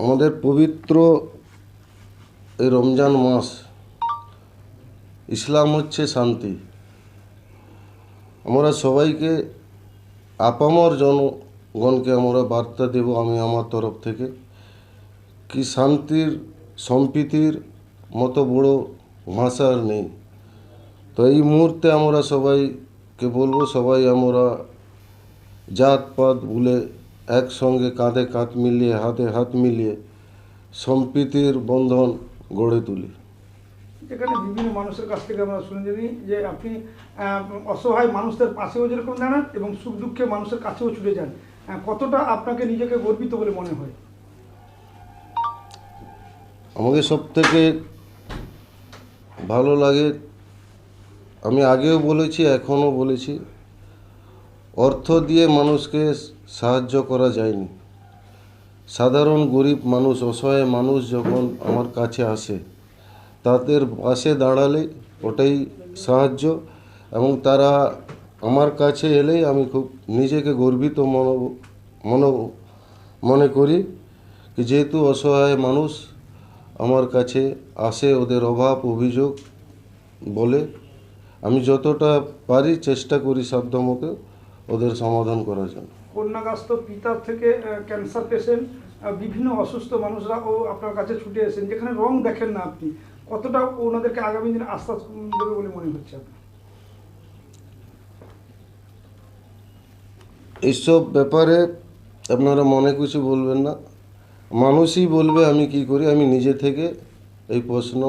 আমাদের পবিত্র এই রমজান মাস। ইসলাম হচ্ছে শান্তি। আমরা সবাইকে আপামর জনগণকে আমরা বার্তা দেব আমি আমার তরফ থেকে কি শান্তির সম্প্রীতির মতো বড় ভাষা আর নেই। তো এই মুহূর্তে আমরা সবাইকে বলবো, সবাই আমরা জাতপাত ভুলে একসঙ্গে কাঁধে কাঁধ মিলিয়ে হাতে হাত মিলিয়ে সম্প্রীতির বন্ধন গড়ে তুলি। যেখানে বিভিন্ন মানুষের কাছ থেকে আমরা শুনে জানি যে আপনি অসহায় মানুষদের পাশেও যেরকম দাঁড়ান এবং সুখ দুঃখে মানুষের কাছেও ছুটে যান, কতটা আপনাকে নিজেকে গর্বিত বলে মনে হয়? আমাকে সব থেকে ভালো লাগে, আমি আগেও বলেছি এখনও বলেছি, অর্থ দিয়ে মানুষকে সাহায্য করা যায়নি। সাধারণ গরিব মানুষ, অসহায় মানুষ যখন আমার কাছে আসে তাদের পাশে দাঁড়ালে ওটাই সাহায্য, এবং তারা আমার কাছে এলেই আমি খুব নিজেকে গর্বিত মনে করি কি যেহেতু অসহায় মানুষ আমার কাছে আসে ওদের অভাব অভিযোগ বলে, আমি যতটা পারি চেষ্টা করি সাধ্যমতো ওদের সমাধান করার জন্য। কন্যাগাস্ত পিতার থেকে ক্যান্সার পেশেন্ট, বিভিন্ন অসুস্থ মানুষরাও আপনার কাছে ছুটে এসেন, যেখানে রং দেখেন না আপনি, কতটা ওনাদেরকে আগামী দিনে আশ্বাস দেবে বলে মনে হচ্ছে আপনার? এইসব ব্যাপারে আপনারা মনে কিছু বলবেন না, মানুষই বলবে আমি কি করি। আমি নিজে থেকে এই প্রশ্ন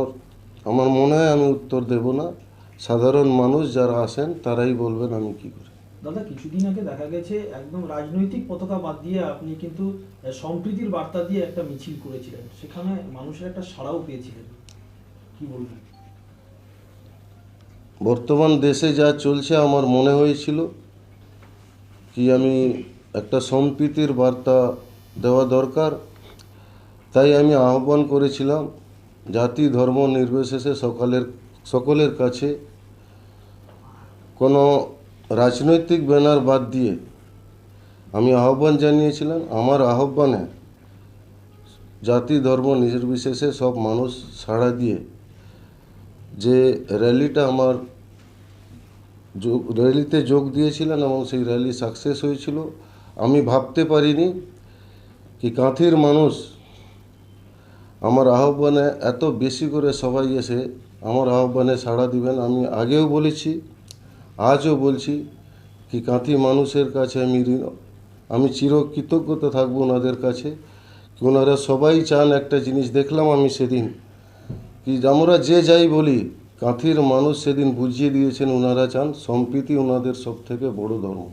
আমার মনে হয় আমি উত্তর দেব না, সাধারণ মানুষ যারা আসেন তারাই বলবেন আমি কি করি। দাদা, কিছুদিন আগে দেখা গেছে একদম রাজনৈতিক পতাকা বাদ দিয়ে আপনি কিন্তু সম্প্রীতির বার্তা দিয়ে একটা মিছিল করেছিলেন, সেখানে মানুষের একটা সাড়াও পেয়েছিলেন, কি বলবেন? বর্তমান দেশে যা চলছে আমার মনে হয়েছিল কি আমি একটা সম্প্রীতির বার্তা দেওয়া দরকার, তাই আমি আহ্বান করেছিলাম জাতি ধর্ম নির্বিশেষে সকলের কাছে কোনো রাজনৈতিক ব্যানার বাদ দিয়ে আমি আহ্বান জানিয়েছিলাম। আমার আহ্বানে জাতি ধর্ম নির্বিশেষে সব মানুষ সাড়া দিয়ে যে র্যালিটা আমার র্যালিতে যোগ দিয়েছিলেন এবং সেই র্যালি সাকসেস হয়েছিল। আমি ভাবতে পারিনি কি কাঁথির মানুষ আমার আহ্বানে এত বেশি করে সবাই এসে আমার আহ্বানে সাড়া দিবেন। আমি আগেও বলেছি আজও বলছি কি কাঁথি মানুষের কাছে আমি চিরকৃতজ্ঞতা থাকবো ওনাদের কাছে কি ওনারা সবাই চান একটা জিনিস দেখলাম আমি সেদিন কি আমরা যে যাই বলি কাঁথির মানুষ সেদিন বুঝিয়ে দিয়েছেন ওনারা চান সম্প্রীতি ওনাদের সব থেকে বড় ধর্ম।